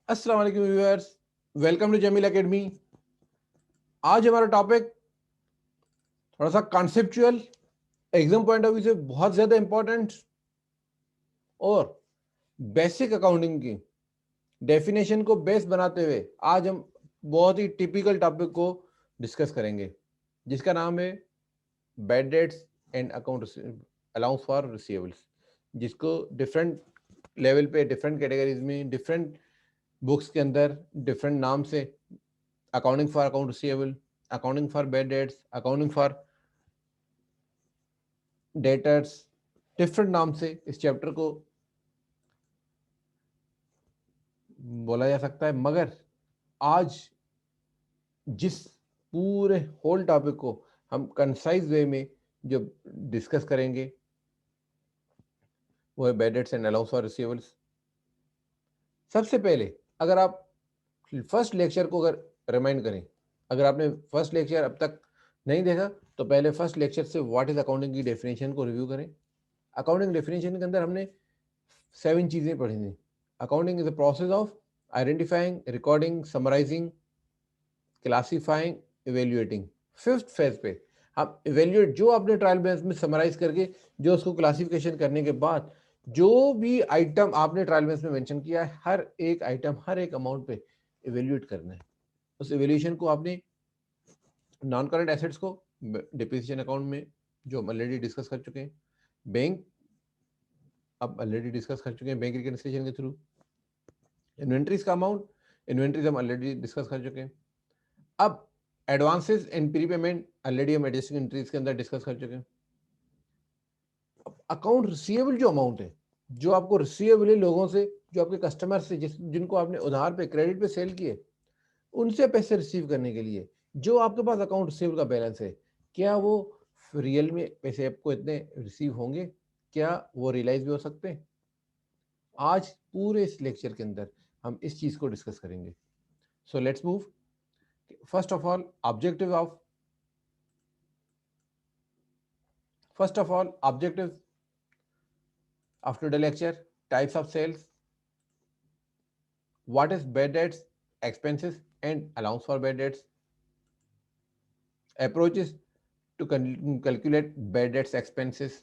अस्सलाम वालेकुम viewers, welcome to Jameel academy. आज हमारा टॉपिक थोड़ा सा conceptual, exam point of view से बहुत ज़्यादा इंपॉर्टेंट और बेसिक अकाउंटिंग की डेफिनेशन को बेस बनाते हुए आज हम बहुत ही टिपिकल टॉपिक को डिस्कस करेंगे, जिसका नाम है bad debts and account allowance for receivables, जिसको डिफरेंट लेवल पे डिफरेंट कैटेगरीज में डिफरेंट बुक्स के अंदर डिफरेंट नाम से accounting for account receivable, accounting for bad dates, accounting for debtors, different नाम से इस चैप्टर को बोला जा सकता है। मगर आज जिस पूरे होल टॉपिक को हम कंसाइज वे में जो डिस्कस करेंगे वो है bad debts and allowance for receivables. सबसे पहले अगर आप फर्स्ट लेक्चर को अगर रिमाइंड करें, अगर आपने फर्स्ट लेक्चर अब तक नहीं देखा तो पहले फर्स्ट लेक्चर से व्हाट इज अकाउंटिंग की डेफिनेशन को रिव्यू करें। अकाउंटिंग डेफिनेशन के अंदर हमने 7 चीज़ें पढ़ी थी। Accounting is a process of identifying, recording, summarising, classifying, evaluating. Fifth phase पे हम इवेल्युएट, जो आपने ट्रायल बैलेंस में समराइज करके जो उसको क्लासिफिकेशन करने के बाद जो भी आइटम आपने ट्रायल बैलेंस में मेंशन किया है, हर एक आइटम हर एक अमाउंट पे इवेल्युएट करना है। उस इवेल्युएशन को आपने नॉन करंट एसेट्स को डिप्रिसिएशन अकाउंट में, जो हम ऑलरेडी डिस्कस कर चुके हैं, बैंक अब ऑलरेडी डिस्कस कर चुके हैं बैंक रिकन्सिलिएशन के थ्रू, इन्वेंट्रीज का अमाउंट, इन्वेंट्रीज हम ऑलरेडी डिस्कस कर चुके हैं। अब advances and pre payment already हम एडजस्टिंग एंट्रीज के अंदर डिस्कस कर चुके हैं। अब अकाउंट रिसीवेबल जो अमाउंट है, जो आपको रिसीवेबल है लोगों से, जो आपके कस्टमर से, जिनको आपने उधार पे क्रेडिट पे सेल किए, उनसे पैसे रिसीव करने के लिए जो आपके पास अकाउंट रिसीवेबल का बैलेंस है, क्या वो रियल में पैसे आपको इतने रिसीव होंगे? क्या वो रियलाइज भी हो सकते हैं? आज पूरे इस लेक्चर के अंदर हम इस चीज को डिस्कस करेंगे। सो let's move. First of all objective after the lecture: types of sales, what is bad debts, expenses and allowance for bad debts, approaches to calculate bad debts expenses,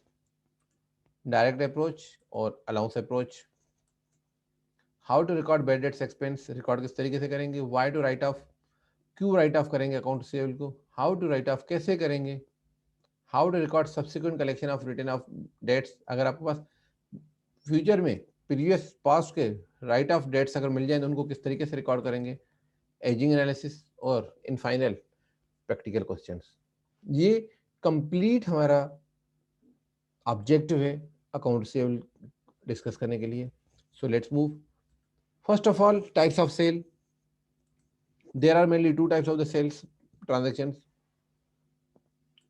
direct approach और allowance approach, how to record bad debts expense, record किस तरीके से करेंगे, why to write off, क्यों write off करेंगे account receivable को, how to write off कैसे करेंगे, how to record subsequent collection of return of debts, अगर आपके पास फ्यूचर में प्रीवियस पास्ट के राइट ऑफ डेट्स अगर मिल जाए तो उनको किस तरीके से रिकॉर्ड करेंगे, एजिंग एनालिसिस और इन फाइनल प्रैक्टिकल क्वेश्चंस। ये कंप्लीट हमारा ऑब्जेक्टिव है अकाउंट रिसीवेबल डिस्कस करने के लिए। So let's move. First of all, types of sale. There are mainly two types of the sales transactions.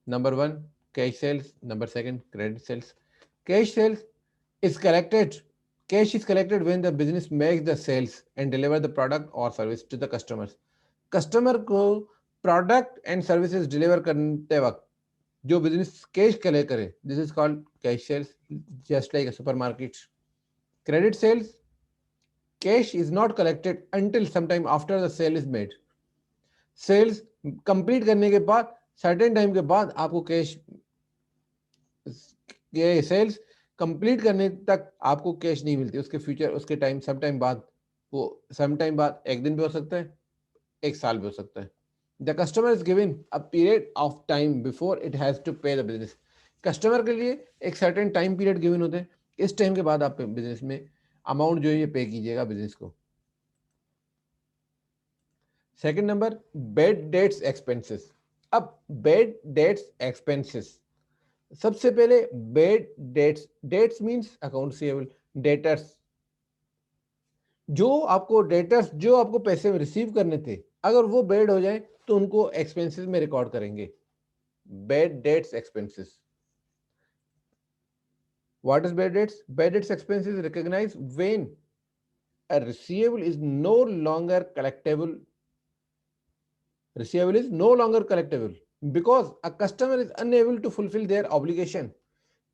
Number 1, cash sales. Number 2, credit sales. Cash sales is collected cash is collected when the business makes the sales and deliver the product or service to the customers. Customer को product and services deliver करते वक्त जो business cash collect करे, this is called cash sales, just like super market. Credit sales, cash is not collected until sometime after the sale is made. Sales complete करने के बाद certain time के बाद आपको कैश, ये सेल्स कंप्लीट करने तक आपको कैश नहीं मिलती, उसके फ्यूचर, उसके टाइम, सम टाइम बाद, वो सम टाइम बाद एक दिन भी हो सकता है, एक साल भी हो सकता है. The customer is given a period of time before it has to pay the business. Customer के लिए एक सर्टेन टाइम पीरियड गिवन होते हैं, इस टाइम के बाद आप बिजनेस में अमाउंट जो है ये पे कीजिएगा बिजनेस को. Second number, bad debts expenses. अब बेड डेट्स एक्सपेंसेस, सबसे पहले bad debts, debts means account receivable, debtors, जो आपको पैसे रिसीव करने थे, अगर वो बेड हो जाए तो उनको एक्सपेंसेस में रिकॉर्ड करेंगे. Bad debts expenses. What is bad debts? Bad debts expenses recognise when a receivable is no longer collectible because a customer is unable to fulfill their obligation.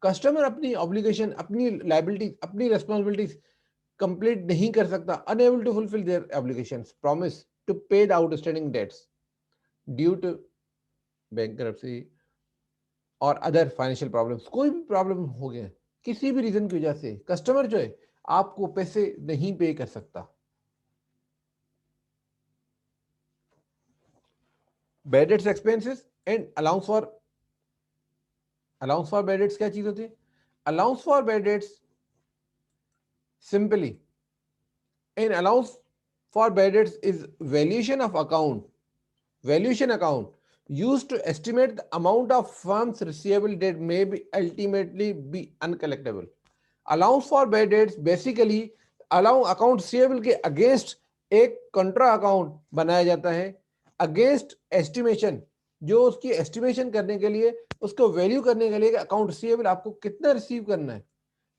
Customer अपनी obligation, अपनी liabilities, अपनी responsibilities complete नहीं कर सकता, unable to fulfil their obligations, promise to pay the outstanding debts due to bankruptcy और other financial problems, कोई भी problem हो गया किसी भी रीजन की वजह से कस्टमर जो है आपको पैसे नहीं पे कर सकता। Bad debts expenses and allowance for bad dates क्या चीज होती है? Allowance for bad dates simply an allowance for bad debts is valuation account used to estimate the amount of firm's receivable debt may be ultimately be uncollectible. Allowance for bad debts basically allow account receivable के against एक contra account बनाया जाता है against estimation, जो उसकी estimation करने के लिए, उसको वैल्यू करने के लिए अकाउंट रिसीवेबल आपको कितना रिसीव करना है।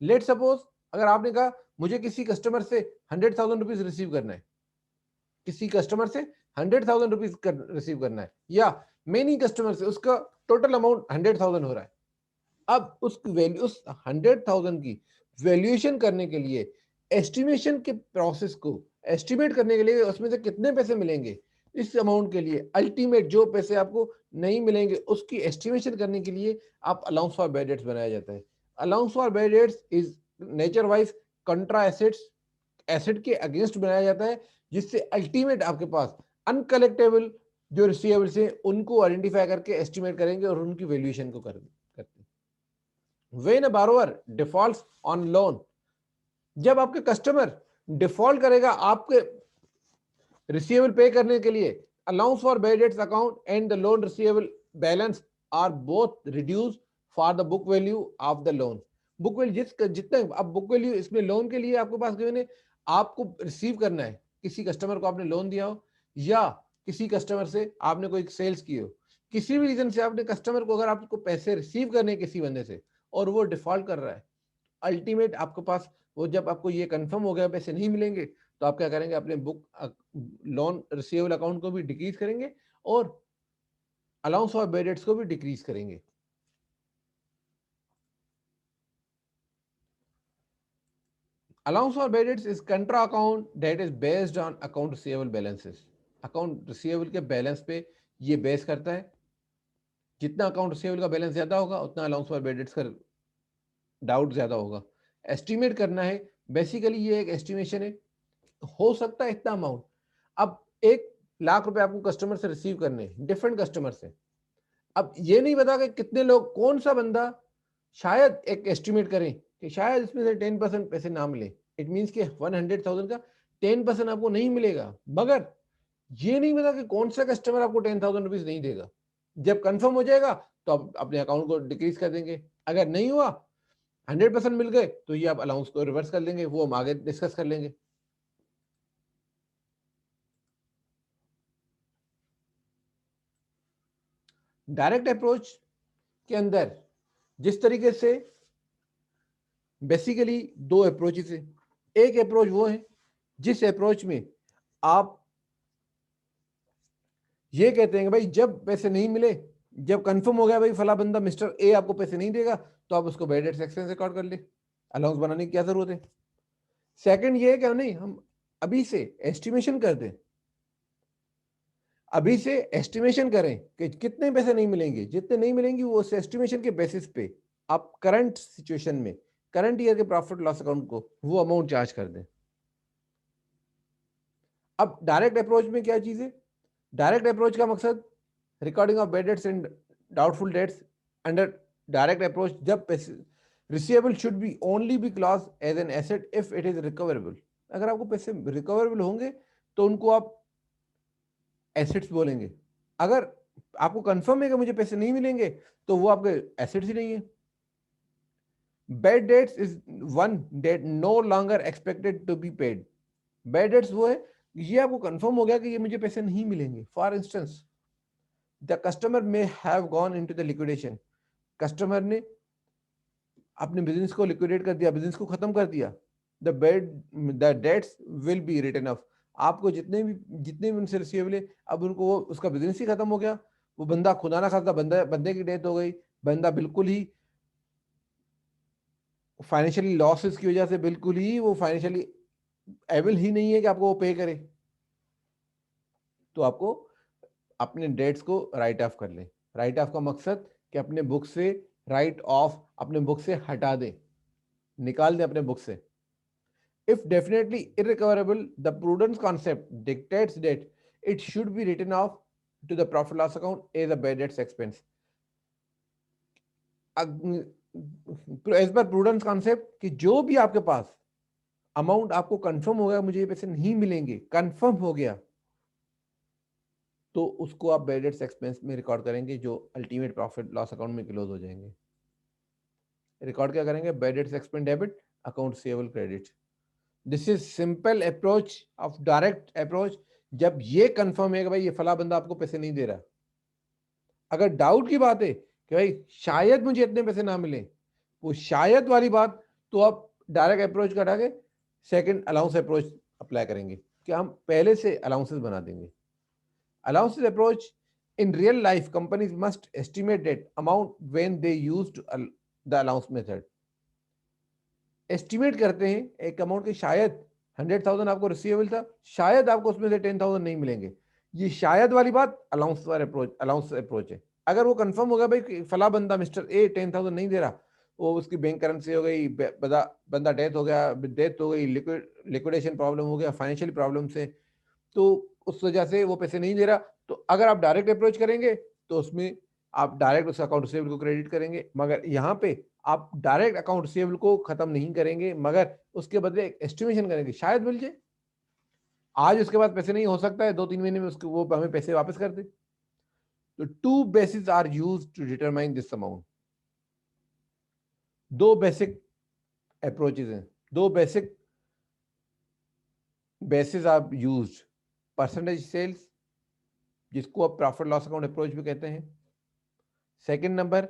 लेट सपोज अगर आपने कहा मुझे किसी कस्टमर से 100,000 रुपीज रिसीव करना है, किसी कस्टमर से 100,000 रुपीज रिसीव करना है, या मेनी कस्टमर से उसका टोटल अमाउंट 100,000 हो रहा है। अब उस 100,000 की वैल्यूएशन करने के लिए, एस्टिमेशन के प्रोसेस को एस्टिमेट करने के लिए उसमें से कितने पैसे मिलेंगे इस अमाउंट के लिए, अल्टीमेट जो पैसे आपको नहीं मिलेंगे उसकी एस्टिमेशन करने के लिए आप अलाउंस फॉर बैड डेट्स बनाया जाता है। Allowance for bad debts is nature wise कंट्रा assets, asset के अगेंस्ट बनाया जाता है, जिससे अल्टीमेट आपके पास अनकलेक्टेबल जो रिसीवेबल्स हैं उनको आइडेंटिफाई करके एस्टिमेट करेंगे और उनकी वैल्यूएशन को करते हैं। When a borrower defaults on loan, जब आपके कस्टमर डिफॉल्ट करेगा आपके रिसीवेबल पे करने के लिए, allowance for bad debts account and the loan receivable balance are both reduce for the book value of the loan. Book value जितने अब बुक वैल्यू इसमें लोन के लिए आपके पास गिवन है, आपको रिसीव करना है, किसी कस्टमर को आपने लोन दिया हो या किसी कस्टमर से आपने कोई सेल्स की हो, किसी भी रीजन से आपने कस्टमर को, अगर आपको पैसे रिसीव करने किसी बंदे से और वो डिफॉल्ट कर रहा है, अल्टीमेट आपके पास वो जब आपको ये कंफर्म हो गया पैसे नहीं मिलेंगे तो आप क्या करेंगे, अपने बुक लोन रिसीवेबल अकाउंट को भी डिक्रीज करेंगे और अलाउंस फॉर बैड डेट्स को भी डिक्रीज करेंगे। Allowance for bad debts is contra account that is based on account receivable balances. Account receivable के बैलेंस पे ये बेस करता है, जितना अकाउंट रिसीवेबल का बैलेंस ज्यादा होगा उतना अलाउंस फॉर बैड डेट्स का डाउट ज्यादा होगा। एस्टिमेट करना है, बेसिकली ये एक एस्टिमेशन है, हो सकता है इतना अमाउंट। अब 1,00,000 रुपए आपको कस्टमर से रिसीव करने हैं, डिफरेंट कस्टमर से। अब ये नहीं पता कि कितने लोग, कौन सा बंदा, शायद एक एस्टिमेट करें कि शायद इसमें से 10% पैसे ना मिले, इट मीन्स कि 100,000 का 10% आपको नहीं मिलेगा, मगर ये नहीं पता कि कौन सा कस्टमर आपको 10,000 रुपीज नहीं देगा। जब कंफर्म हो जाएगा तो आप अपने अकाउंट को डिक्रीज कर देंगे, अगर नहीं हुआ 100% मिल गए तो ये आप अलाउंस को रिवर्स कर लेंगे, वो हम आगे डिस्कस कर लेंगे। डायरेक्ट अप्रोच के अंदर जिस तरीके से बेसिकली दो अप्रोचेस है। एक अप्रोच वो है जिस अप्रोच में आप ये कहते हैं कि भाई जब पैसे नहीं मिले, जब कंफर्म हो गया भाई फला बंदा मिस्टर ए आपको पैसे नहीं देगा, तो आप उसको बैड डेट सेक्शन से रिकॉर्ड कर ले, अलाउंस बनाने की क्या जरूरत है। सेकंड ये है कि नहीं, हम अभी से एस्टिमेशन कर दें, अभी से एस्टिमेशन करें कि कितने पैसे नहीं मिलेंगे, जितने नहीं मिलेंगे वो उस एस्टिमेशन के बेसिस पे आप करंट सिचुएशन में, करंट ईयर के प्रॉफिट लॉस अकाउंट को वो अमाउंट चार्ज कर दें। अब डायरेक्ट अप्रोच में क्या चीज है, डायरेक्ट अप्रोच का मकसद recording of bad debts and doubtful debts under direct approach, जब पैसे receivable should be only be classed as an asset if it is recoverable. अगर आपको पैसे रिकवरेबल होंगे तो उनको आप एसेट्स बोलेंगे, अगर आपको कंफर्म है कि मुझे पैसे नहीं मिलेंगे तो वो आपके एसेट्स ही नहीं है। Bad debts is one debt no longer expected to be paid. Bad debts वो है, ये आपको कंफर्म हो गया कि ये मुझे पैसे नहीं मिलेंगे। For instance the customer may have gone into the liquidation, customer ने अपने बिजनेस को लिक्विडेट कर दिया, बिजनेस को खत्म कर दिया। The debts will be written off, आपको जितने भी उनसे रिसीवेबल है, अब उनको वो उसका बिजनेस ही खत्म हो गया, वो बंदा खुदा ना खास्ता बंदे की डेथ हो गई, बंदा बिल्कुल ही फाइनेंशियली लॉसेस की वजह से बिल्कुल ही वो फाइनेंशियली एबल ही नहीं है कि आपको वो पे करे, तो आपको अपने डेट्स को राइट ऑफ कर लें। राइट ऑफ का मकसद कि अपने बुक से राइट ऑफ, अपने बुक से हटा दें, निकाल दें अपने बुक से। If definitely irrecoverable, the prudence concept dictates that it should be written off to the profit loss account as a bad debts expense. As per prudence concept कि जो भी आपके पास अमाउंट आपको कंफर्म हो गया मुझे ये पैसे नहीं मिलेंगे, कंफर्म हो गया, तो उसको आप बैड डेट्स एक्सपेंस में रिकॉर्ड करेंगे, जो अल्टीमेट प्रॉफिट लॉस अकाउंट में क्लोज हो जाएंगे। रिकॉर्ड क्या करेंगे? Bad debts expense debit, account saveable credit. This is simple approach of direct approach. जब ये कंफर्म है कि भाई ये फला बंदा आपको पैसे नहीं दे रहा, अगर डाउट की बात है कि भाई शायद मुझे इतने पैसे ना मिले, वो शायद वाली बात, तो आप डायरेक्ट अप्रोच का हटा के सेकंड अलाउंस अप्रोच अप्लाई करेंगे कि हम पहले से अलाउंसेस बना देंगे। Allowances approach, in real life companies must estimate that amount when they used the allowance method. Estimate करते हैं एक अमाउंट की, शायद 100,000 आपको रिसीवेबल था, शायद आपको उसमें से 10,000 नहीं मिलेंगे। ये शायद वाली बात अलाउंस अप्रोच है। अगर वो कंफर्म होगा भाई कि फला बंदा मिस्टर ए 10,000 नहीं दे रहा, वो उसकी बैंक करेंसी हो गई, बंदा डेथ हो गया, डेथ हो गई, लिक्विडेशन प्रॉब्लम हो गया, फाइनेंशियल प्रॉब्लम से, तो उस वजह से वो पैसे नहीं दे रहा, तो अगर आप डायरेक्ट अप्रोच करेंगे तो उसमें आप डायरेक्ट उस अकाउंट रिसीवेबल को क्रेडिट करेंगे। मगर यहाँ पे आप डायरेक्ट अकाउंट रिसीवेबल को खत्म नहीं करेंगे, मगर उसके बदले एक एस्टिमेशन करेंगे, शायद मिल जाए, आज उसके बाद पैसे नहीं, हो सकता है 2-3 महीने में उसको वो हमें पैसे वापस कर दे। तो two basis are use to determine this amount. दो बेसिक अप्रोचेज हैं, दो basic basis are used. Percentage sales, जिसको आप प्रॉफिट लॉस अकाउंट अप्रोच भी कहते हैं। Second number,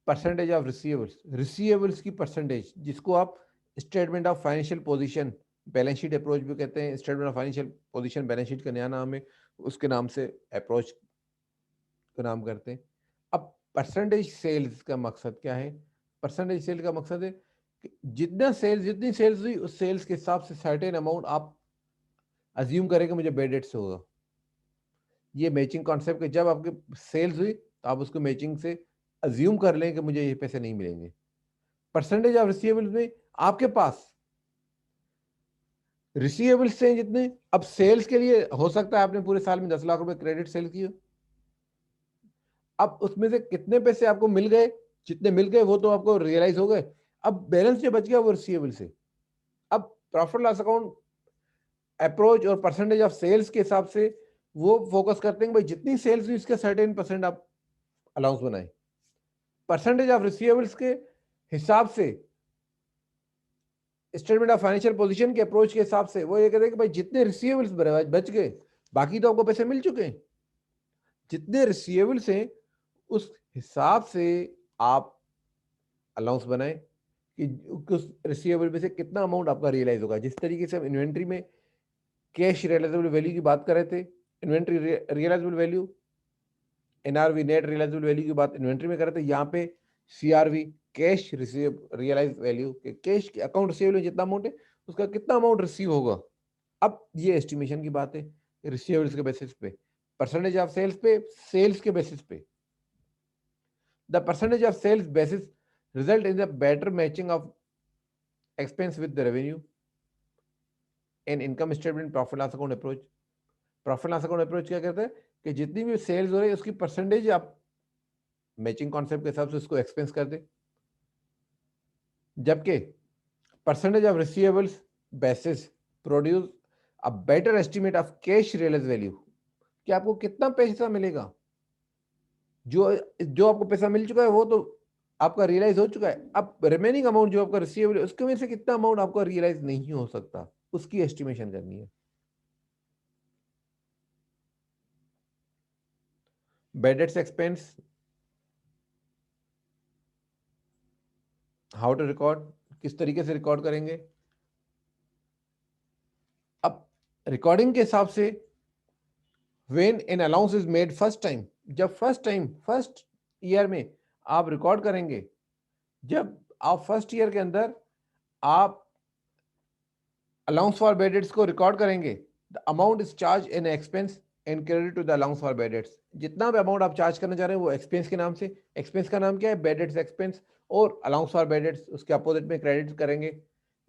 percentage of receivables, receivables की परसेंटेज, जिसको आप statement of financial position, balance sheet approach भी कहते हैं। Statement of financial position balance sheet का नया नाम है, उसके नाम से अप्रोच का नाम करते हैं। अब परसेंटेज सेल्स का मकसद क्या है? परसेंटेज सेल का मकसद है कि जितनी सेल्स हुई उस सेल्स के हिसाब से सर्टेन अमाउंट आप अज्यूम करें कि मुझे बेड डेट से होगा। ये मैचिंग कॉन्सेप्ट है, जब आपकी सेल्स हुई तो आप उसको मैचिंग से अज्यूम कर लें कि मुझे ये पैसे नहीं मिलेंगे। परसेंटेज ऑफ रिसीवेबल्स में आपके पास रिसीवेबल्स से जितने, अब सेल्स के लिए हो सकता है आपने पूरे साल में 10 लाख रुपए क्रेडिट सेल किए, अब उसमें से कितने पैसे आपको मिल गए, जितने मिल गए वो तो आपको रियलाइज हो गए, अब बैलेंस जो बच गया वो रिसीवेबल से। अब प्रॉफिट लॉस अकाउंट अप्रोच और परसेंटेज ऑफ सेल्स के हिसाब से वो फोकस करते हैं कि भाई जितनी सेल्स हुई इसके सर्टेन परसेंट आप अलाउंस बनाए। परसेंटेज ऑफ रिसीवेबल्स के हिसाब से, स्टेटमेंट ऑफ फाइनेंशियल पोजीशन के अप्रोच के हिसाब से वो ये कहते हैं कि भाई जितने रिसीवेबल्स बच गए, बाकी तो आपको पैसे मिल चुके हैं, जितने रिसीवेबल्स हैं उस हिसाब से आप अलाउंस बनाएं कि उस रिसीवेबल में से कितना अमाउंट आपका रियलाइज होगा। जिस तरीके से हम इन्वेंट्री में कैश रियलाइजेबल वैल्यू की बात कर रहे थे, inventory realisable value, NRV net realisable value की बात इन्वेंट्री में कर रहे थे, यहाँ पे CRV cash receive realise value, cash account receivable जितना अमाउंट है उसका कितना अमाउंट रिसीव होगा। अब ये एस्टिमेशन की बात है रिसीवेबल्स के बेसिस पे, परसेंटेज ऑफ सेल्स पे, सेल्स के बेसिस पे। The percentage of sales basis result in the better matching of expense with the revenue and income statement profit loss account approach. Profit loss account approach क्या कहते हैं कि जितनी भी sales हो रही है उसकी परसेंटेज आप मैचिंग कॉन्सेप्ट के हिसाब से उसको एक्सपेंस कर दे, जबकि percentage of receivables basis produce a better estimate of cash realise value, कि आपको कितना पैसा मिलेगा। जो जो आपको पैसा मिल चुका है वो तो आपका रियलाइज हो चुका है, अब रिमेनिंग अमाउंट जो आपका रिसीवेबल है उसके में से कितना अमाउंट आपका रियलाइज नहीं हो सकता, उसकी एस्टिमेशन करनी है। Bad debts expense, how to record, किस तरीके से रिकॉर्ड करेंगे। अब रिकॉर्डिंग के हिसाब से when an allowance is made first time, जब फर्स्ट ईयर में आप रिकॉर्ड करेंगे, जब आप फर्स्ट ईयर के अंदर आप अलाउंस फॉर बेड डेट्स को रिकॉर्ड करेंगे, the amount is charge in expense and credit to the allowance for bad debts. जितना भी अमाउंट आप चार्ज करना चाह रहे हैं वो एक्सपेंस के नाम से, एक्सपेंस का नाम क्या है, बेड डेट्स एक्सपेंस, और अलाउंस फॉर बेड डेट्स उसके अपोजिट में क्रेडिट करेंगे।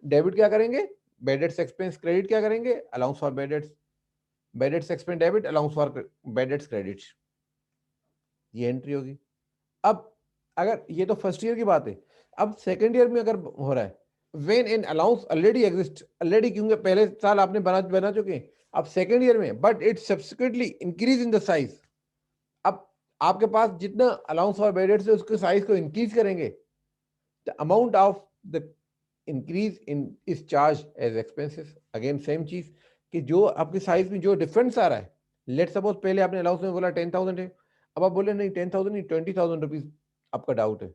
डेबिट क्या करेंगे, बेड डेट्स एक्सपेंस, क्रेडिट क्या करेंगे, allowance for bad debts, bad dates expense debit, allowance for bad dates credit. ये एंट्री होगी। अब अगर ये तो फर्स्ट ईयर की बात है, अब सेकेंड ईयर में अगर हो रहा है, when in allowance already exist, already क्योंकि पहले साल आपने बना चुके हैं, अब सेकेंड ईयर में, but it subsequently increase in the size. अब आपके पास जितना अलाउंस फॉर बेडेड से उसके साइज को इंक्रीज करेंगे, the amount of the increase in is charge as expenses. Again same चीज कि जो आपके साइज में जो डिफरेंस आ रहा है, लेट सपोज पहले आपने अलाउंस में बोला 10,000 है, अब आप बोले नहीं 10,000 नहीं 20,000 रुपीज आपका डाउट है,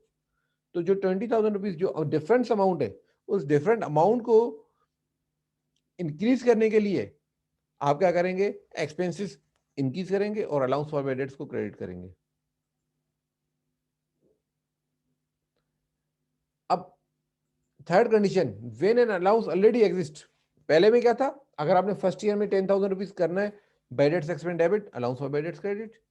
तो जो 20,000 रुपीज जो डिफरेंस अमाउंट है, उस डिफरेंट अमाउंट को इंक्रीज करने के लिए आप क्या करेंगे, एक्सपेंसेस इंक्रीज करेंगे और अलाउंस फॉर बेड डेट्स को क्रेडिट करेंगे। अब third condition, when an allowance already exist. पहले में क्या था, अगर आपने फर्स्ट ईयर में 10,000 रुपीज करना है, bad debts expense debit, allowance for bad dates credit.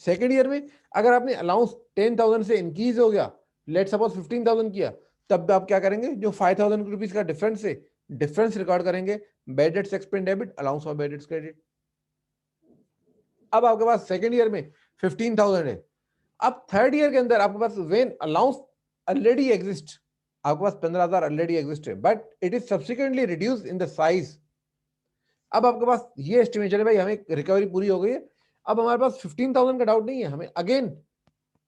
Second year में अगर आपने अलाउंस 10,000 से इंक्रीज हो गया, लेट सपोज 15,000 किया, तब आप क्या करेंगे, जो 5,000 रुपीज का डिफरेंस है, डिफरेंस रिकॉर्ड करेंगे, bad dates expense debit, allowance for bad dates credit. अब आपके पास सेकेंड ईयर में 15,000 है, अब थर्ड ईयर के अंदर आपके पास वेन अलाउंस ऑलरेडी एग्जिस्ट, आपके पास 15,000 ऑलरेडी एग्जिस्ट है, but it is subsequently reduce in the size. अब आपके पास ये एस्टिमेट चले भाई हमें रिकवरी पूरी हो गई है, अब हमारे पास 15,000 का डाउट नहीं है, हमें अगेन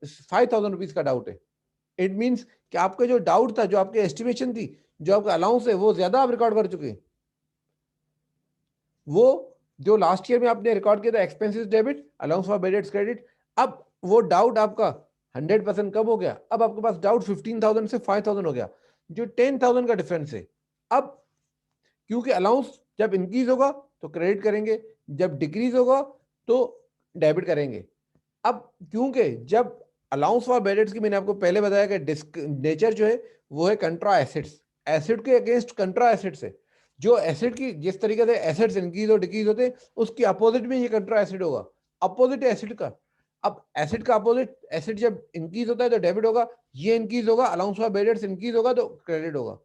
5,000 रुपीज का डाउट है। इट मीन्स कि आपका जो डाउट था, जो आपकी एस्टिमेशन थी, जो आपका अलाउंस है, वो ज्यादा आप रिकॉर्ड कर चुके हैं। वो जो लास्ट ईयर में आपने रिकॉर्ड किया था expenses debit, allowance for bad dates credit, अब वो डाउट आपका 100% कब हो गया, अब आपके पास डाउट 15,000 से 5,000 हो गया, जो 10,000 का डिफरेंस है। अब क्योंकि अलाउंस जब इंक्रीज होगा तो क्रेडिट करेंगे, जब डिक्रीज होगा तो डेबिट करेंगे। अब क्योंकि जब अलाउंस फॉर बेड डेट्स की मैंने आपको पहले बताया कि नेचर जो है वो है कंट्रा एसेट्स, एसेट के अगेंस्ट कंट्रा एसेट्स है। जो एसेट की जिस तरीके से एसेट्स इंक्रीज और डिक्रीज होते हैं, उसकी अपोजिट में ये कंट्रा एसेट होगा, अपोजिट है एसेट का। अब एसेट का अपोजिट, एसेट जब इंक्रीज होता है तो डेबिट होगा, ये इंक्रीज होगा, allowance for bad dates increase होगा तो क्रेडिट होगा।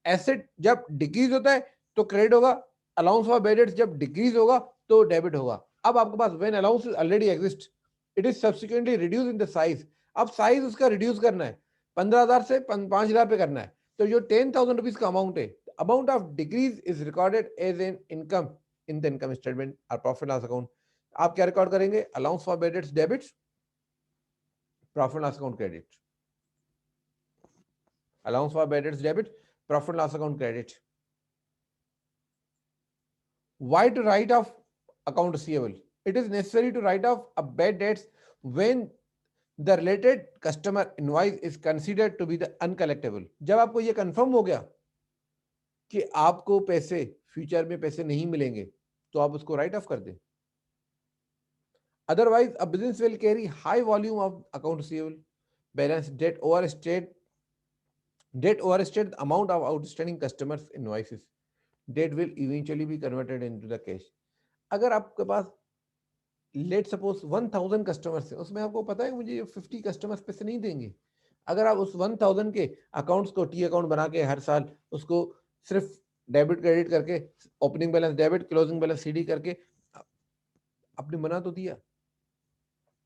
एसेट जब डिक्रीज होता है तो क्रेडिट होगा, अलाउंस फॉर बेड डेट्स जब डिक्रीज होगा तो डेबिट होगा। अब आपके पास when allowance already exist, it is subsequently reduce in the size. अब साइज उसका रिड्यूस करना है, 15,000 से 5,000 पे करना है, तो जो 10,000 रुपीज का अमाउंट है, amount of decrease is recorded as an income in the income statement और प्रॉफिट लॉस अकाउंट। आप क्या रिकॉर्ड करेंगे, allowance for bad debts debit, profit loss account credit, allowance for bad debts debit, profit loss account credit. Why to write off account receivable? It is necessary to write off a bad debts when the related customer invoice is considered to be the uncollectible. जब आपको ये confirm हो गया कि आपको पैसे future में पैसे नहीं मिलेंगे, तो आप उसको राइट ऑफ कर दें। Otherwise a business will carry high volume of account receivable balance debt overstate amount of outstanding customers invoices debt will eventually be converted into the cash. अगर आपके पास लेट सपोज 1,000 कस्टमर्स है, उसमें आपको पता है कि मुझे 50 कस्टमर्स पैसे नहीं देंगे, अगर आप उस 1,000 के अकाउंट्स को टी अकाउंट बना के हर साल उसको सिर्फ डेबिट क्रेडिट करके, opening balance debit, closing balance CD करके आपने बना तो दिया,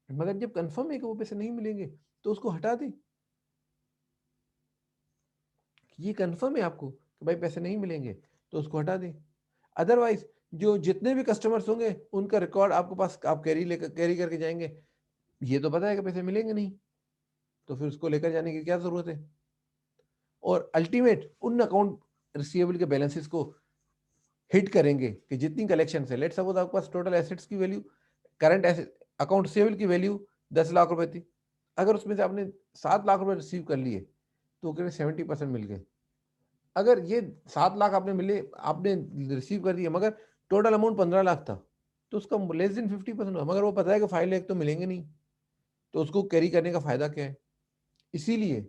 मगर जब कंफर्म है कि वो पैसे नहीं मिलेंगे तो उसको हटा दें। ये कंफर्म है आपको कि भाई पैसे नहीं मिलेंगे तो उसको हटा दें। अदरवाइज जो जितने भी कस्टमर्स होंगे उनका रिकॉर्ड आपके पास, आप कैरी करके जाएंगे, ये तो पता है कि पैसे मिलेंगे नहीं, तो फिर उसको लेकर जाने की क्या जरूरत है। और अल्टीमेट उन अकाउंट रिसीवेबल के बैलेंसेस को हिट करेंगे कि जितनी कलेक्शन है, लेट सपोज आपके पास टोटल एसेट्स की value, current asset account receivable की वैल्यू 10 लाख रुपए थी, अगर उसमें से आपने 7 लाख रुपए रिसीव कर लिए तो करीब 70% मिल गए। अगर ये 7 लाख आपने मिले, आपने रिसीव कर दिया, मगर टोटल अमाउंट 15 लाख था, तो उसका लेस देन 50% हुआ, मगर वो पता है कि 5 लाख तो मिलेंगे नहीं, तो उसको कैरी करने का फायदा क्या है। इसीलिए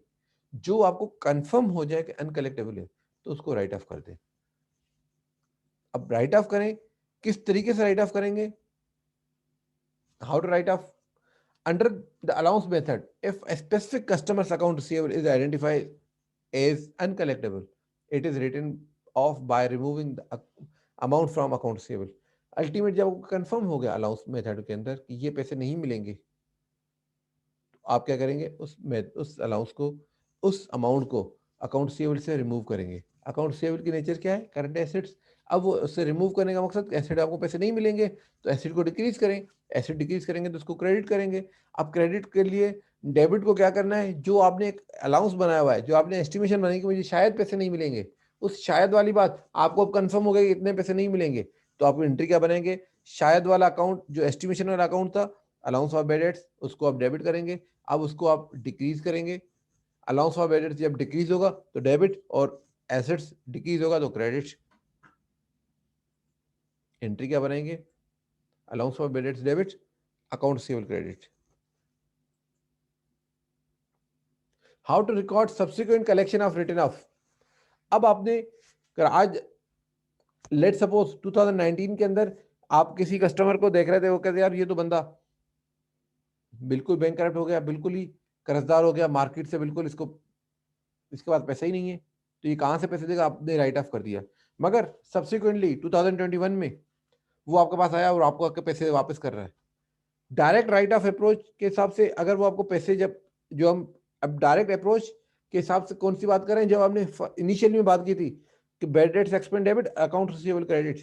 जो आपको कंफर्म हो जाए कि अनकलेक्टेबल है तो उसको राइट ऑफ कर दे। अब राइट ऑफ करें, किस तरीके से राइट ऑफ करेंगे? How to write off? Under the allowance method, if a specific customer's account receivable is identified as uncollectible, it is written off by removing the amount from account receivable. Ultimate जब confirm हो गया allowance method के अंदर कि ये पैसे नहीं मिलेंगे, तो आप क्या करेंगे? उस अलाउंस को, उस अमाउंट को अकाउंट रिसीवेबल से रिमूव करेंगे। अकाउंट रिसीवेबल की नेचर क्या है? Current assets. अब वो उससे रिमूव करने का मकसद, एसेट आपको पैसे नहीं मिलेंगे तो एसेट को डिक्रीज करें, एसेट डिक्रीज करेंगे तो उसको क्रेडिट करेंगे। अब क्रेडिट के लिए डेबिट को क्या करना है? जो आपने एक अलाउंस बनाया हुआ है, जो आपने एस्टिमेशन बनाई कि मुझे शायद पैसे नहीं मिलेंगे, उस शायद वाली बात आपको अब कंफर्म हो गया कि इतने पैसे नहीं मिलेंगे, तो आप एंट्री क्या बनाएंगे? शायद वाला अकाउंट, जो एस्टिमेशन वाला अकाउंट था, अलाउंस ऑफ बैड डेट्स, उसको आप डेबिट करेंगे। अब उसको आप डिक्रीज करेंगे। अलाउंस ऑफ बैड डेट्स जब डिक्रीज होगा तो डेबिट, और एसेट्स डिक्रीज होगा तो क्रेडिट। एंट्री क्या बनाएंगे? Allowance of bad debts debit, account receivable credit. How to record subsequent collection of return of? अब आपने आज लेट सपोज 2019 के अंदर आप किसी कस्टमर को देख रहे थे, वो कहते यार ये तो बंदा बिल्कुल बैंक करप्ट हो गया, बिल्कुल ही कर्जदार हो गया, मार्केट से बिल्कुल इसको, इसके पास पैसा ही नहीं है, तो ये कहां से पैसे देगा? आपने राइट ऑफ कर दिया। मगर सब्सिक्वेंटली 2021 में वो आपके पास आया और आपको आपके पैसे वापस कर रहा है। डायरेक्ट राइट ऑफ अप्रोच के हिसाब से अगर वो आपको पैसे, जब जो हम अब डायरेक्ट अप्रोच के हिसाब से कौन सी बात करें? जब आपने इनिशियल में बात की थी कि bad debts expense debit, account receivable credit,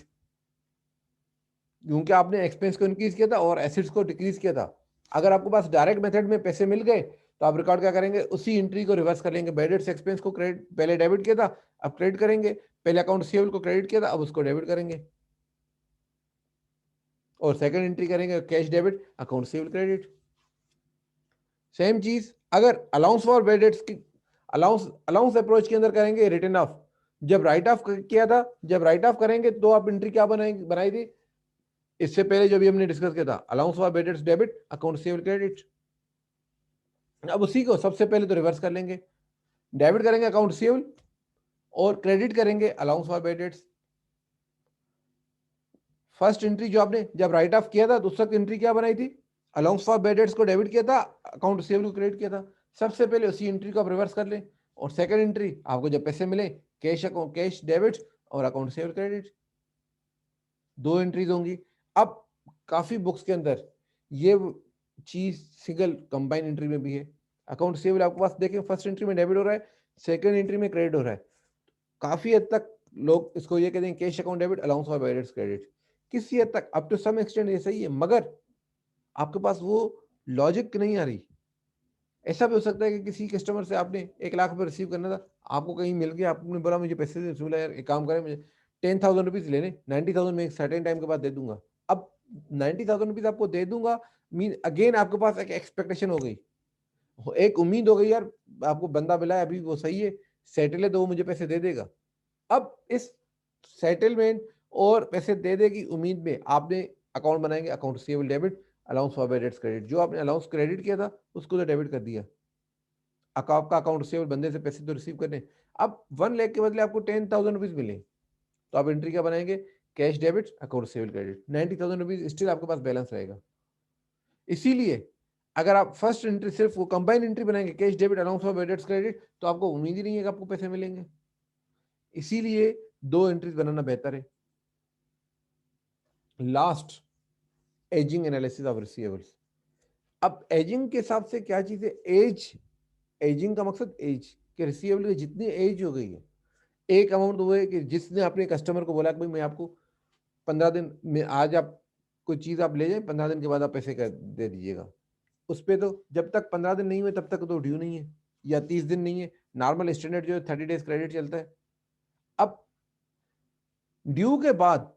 क्योंकि आपने एक्सपेंस को इंक्रीज किया था और एसेट्स को डिक्रीज किया था। अगर आपके पास डायरेक्ट मेथड में पैसे मिल गए तो आप रिकॉर्ड क्या करेंगे? उसी एंट्री को रिवर्स कर लेंगे। बैड डेट्स एक्सपेंस को क्रेडिट, पहले डेबिट किया था अब क्रेडिट करेंगे, पहले अकाउंट रिसीवेबल को क्रेडिट किया था अब उसको डेबिट करेंगे, और सेकंड एंट्री करेंगे cash debit, account receivable credit. Same चीज अगर अलाउंस फॉर बैड डेट्स की, अलाउंस अलाउंस अप्रोच के अंदर करेंगे रिटर्न ऑफ। जब राइट ऑफ किया था, जब राइट ऑफ करेंगे तो आप एंट्री क्या बनाएंगे, बनाई थी इससे पहले जो भी हमने डिस्कस किया था? Allowance for bad debts debit, account receivable credit. अब उसी को सबसे पहले तो रिवर्स कर लेंगे, डेबिट करेंगे अकाउंट रिसीवेबल और क्रेडिट करेंगे allowance for bad dates. First entry जो आपने जब राइट ऑफ किया था तो उस वक्त एंट्री क्या बनाई थी? अलाउंस फॉर बैड डेट्स को डेबिट किया था, अकाउंट रिसीवेबल को क्रेडिट किया था। सबसे पहले उसी एंट्री को आप रिवर्स कर लें, और सेकंड एंट्री आपको जब पैसे मिले, कैश अकाउंट, कैश डेबिट और अकाउंट रिसीवेबल क्रेडिट, दो एंट्रीज होंगी। अब काफी बुक्स के अंदर ये चीज सिंगल कंबाइन एंट्री में भी है। अकाउंट रिसीवेबल आपके पास देखें, फर्स्ट एंट्री में डेबिट हो रहा है, सेकंड एंट्री में क्रेडिट हो रहा है। काफी हद तक लोग इसको ये कहते हैं cash account debit, allowance for bad dates credit. किसी हद तक अप टू सम एक्सटेंट ये सही है, मगर आपके पास वो लॉजिक नहीं आ रही। ऐसा भी हो सकता है कि किसी कस्टमर से आपने 1 लाख रुपए रिसीव करना था, आपको कहीं मिल गया, आपने बोला मुझे पैसे दे, बोला यार एक काम करें, मुझे 10,000 रुपीज लेने, 90,000 में एक सर्टेन टाइम के बाद दे दूंगा। अब 90,000 रुपीज आपको दे दूंगा मीन अगेन आपके पास एक एक्सपेक्टेशन हो गई, एक उम्मीद हो गई यार आपको बंदा मिला है अभी वो सही है, सेटल है तो वो मुझे पैसे दे देगा। अब इस सेटलमेंट और पैसे दे दे की उम्मीद में आपने अकाउंट बनाएंगे, account receivable debit, allowance for bad dates credit. जो आपने अलाउंस क्रेडिट किया था उसको तो डेबिट कर दिया, आपका अकाउंट रिसीवेबल बंदे से पैसे तो रिसीव करने। अब 1 लाख के बदले आपको 10,000 रुपीज मिले, तो आप एंट्री क्या बनाएंगे? Cash debit, account receivable credit, 90,000 rupees still आपके पास बैलेंस रहेगा। इसीलिए अगर आप फर्स्ट एंट्री सिर्फ वो कंबाइन एंट्री बनाएंगे, cash debit, allowance for bad dates credit, तो आपको उम्मीद ही नहीं है कि आपको पैसे मिलेंगे। इसीलिए दो एंट्रीज बनाना बेहतर है। Last, ageing analysis of receivables. अब एजिंग के हिसाब से क्या चीज है? एज, एजिंग का मकसद एज के रिसीवेबल की जितनी एज हो गई है, एक अमाउंट वो है कि जिसने अपने कस्टमर को बोला कि भाई मैं आपको 15 दिन में, आज आप कोई चीज आप ले जाए, 15 दिन के बाद आप पैसे कर दे दीजिएगा। उस पर तो जब तक 15 दिन नहीं हुए तब तक तो ड्यू नहीं है, या 30 दिन नहीं है। नॉर्मल स्टैंडर्ड जो है 30 डेज क्रेडिट चलता है। अब ड्यू के बाद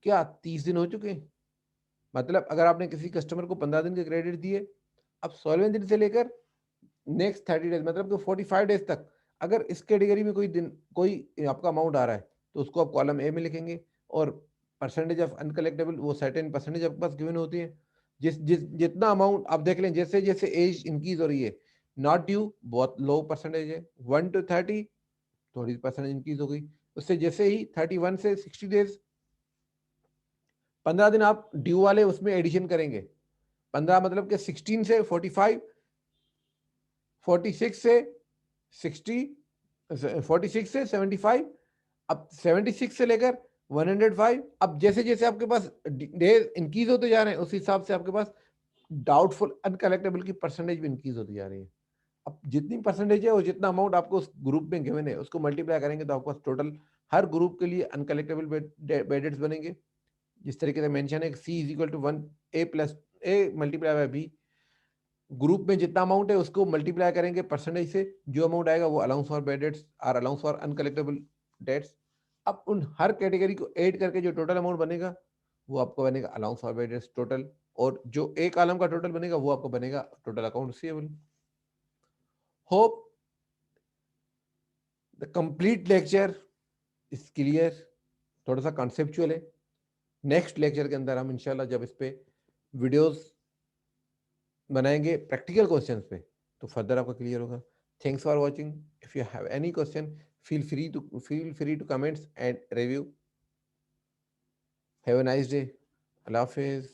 क्या 30 दिन हो चुके हैं? मतलब अगर आपने किसी कस्टमर को 15 दिन के क्रेडिट दिए, अब 16वें दिन से लेकर नेक्स्ट 30 डेज, मतलब कि 45 डेज तक अगर इस कैटेगरी में कोई दिन, कोई आपका अमाउंट आ रहा है, तो उसको आप कॉलम ए में लिखेंगे, और परसेंटेज ऑफ अनकलेक्टेबल वो सर्टेन परसेंटेज आपके पास गिवन होती है। जितना अमाउंट आप देख लें, जैसे जैसे एज इंक्रीज हो रही है, नॉट ड्यू बहुत लो परसेंटेज है, 1 to 30 थोड़ी परसेंटेज इंक्रीज हो गई, उससे जैसे ही 31 से 60 डेज 15 दिन आप ड्यू वाले उसमें एडिशन करेंगे, 15 मतलब कि 16 से 45, 46 से 60, 46 से 75, अब 76 से लेकर 105। अब जैसे जैसे आपके पास डेज इंक्रीज होते जा रहे हैं, उस हिसाब से आपके पास डाउटफुल अनकलेक्टेबल की परसेंटेज भी इंक्रीज होती जा रही है। अब जितनी परसेंटेज है और जितना अमाउंट आपको उस ग्रुप में गिवन है उसको मल्टीप्लाई करेंगे तो आपके पास टोटल हर ग्रुप के लिए अनकलेक्टेबल बैड डेट्स बनेंगे। जिस तरीके से मेंशन है C is equal to 1 plus A multiply by B, group में जितना अमाउंट है उसको मल्टीप्लाई करेंगे परसेंटेज से, जो अमाउंट आएगा वो अलाउंस फॉर बैड डेट्स और अलाउंस फॉर अनकलेक्टेबल डेट्स। अब उन हर कैटेगरी को ऐड करके जो टोटल अमाउंट बनेगा वो आपको बनेगा allowance for bad dates total, और जो एक कॉलम का टोटल बनेगा वो आपको बनेगा total account receivable. Hope the complete lecture is clear, थोड़ा सा कॉन्सेप्चुअल है। नेक्स्ट लेक्चर के अंदर हम इंशाल्लाह जब इस पे वीडियोस बनाएंगे प्रैक्टिकल क्वेश्चंस पे तो फर्दर आपका क्लियर होगा। Thanks for watching. If you have any question feel free to comments and review. Have a nice day. Allah Hafiz.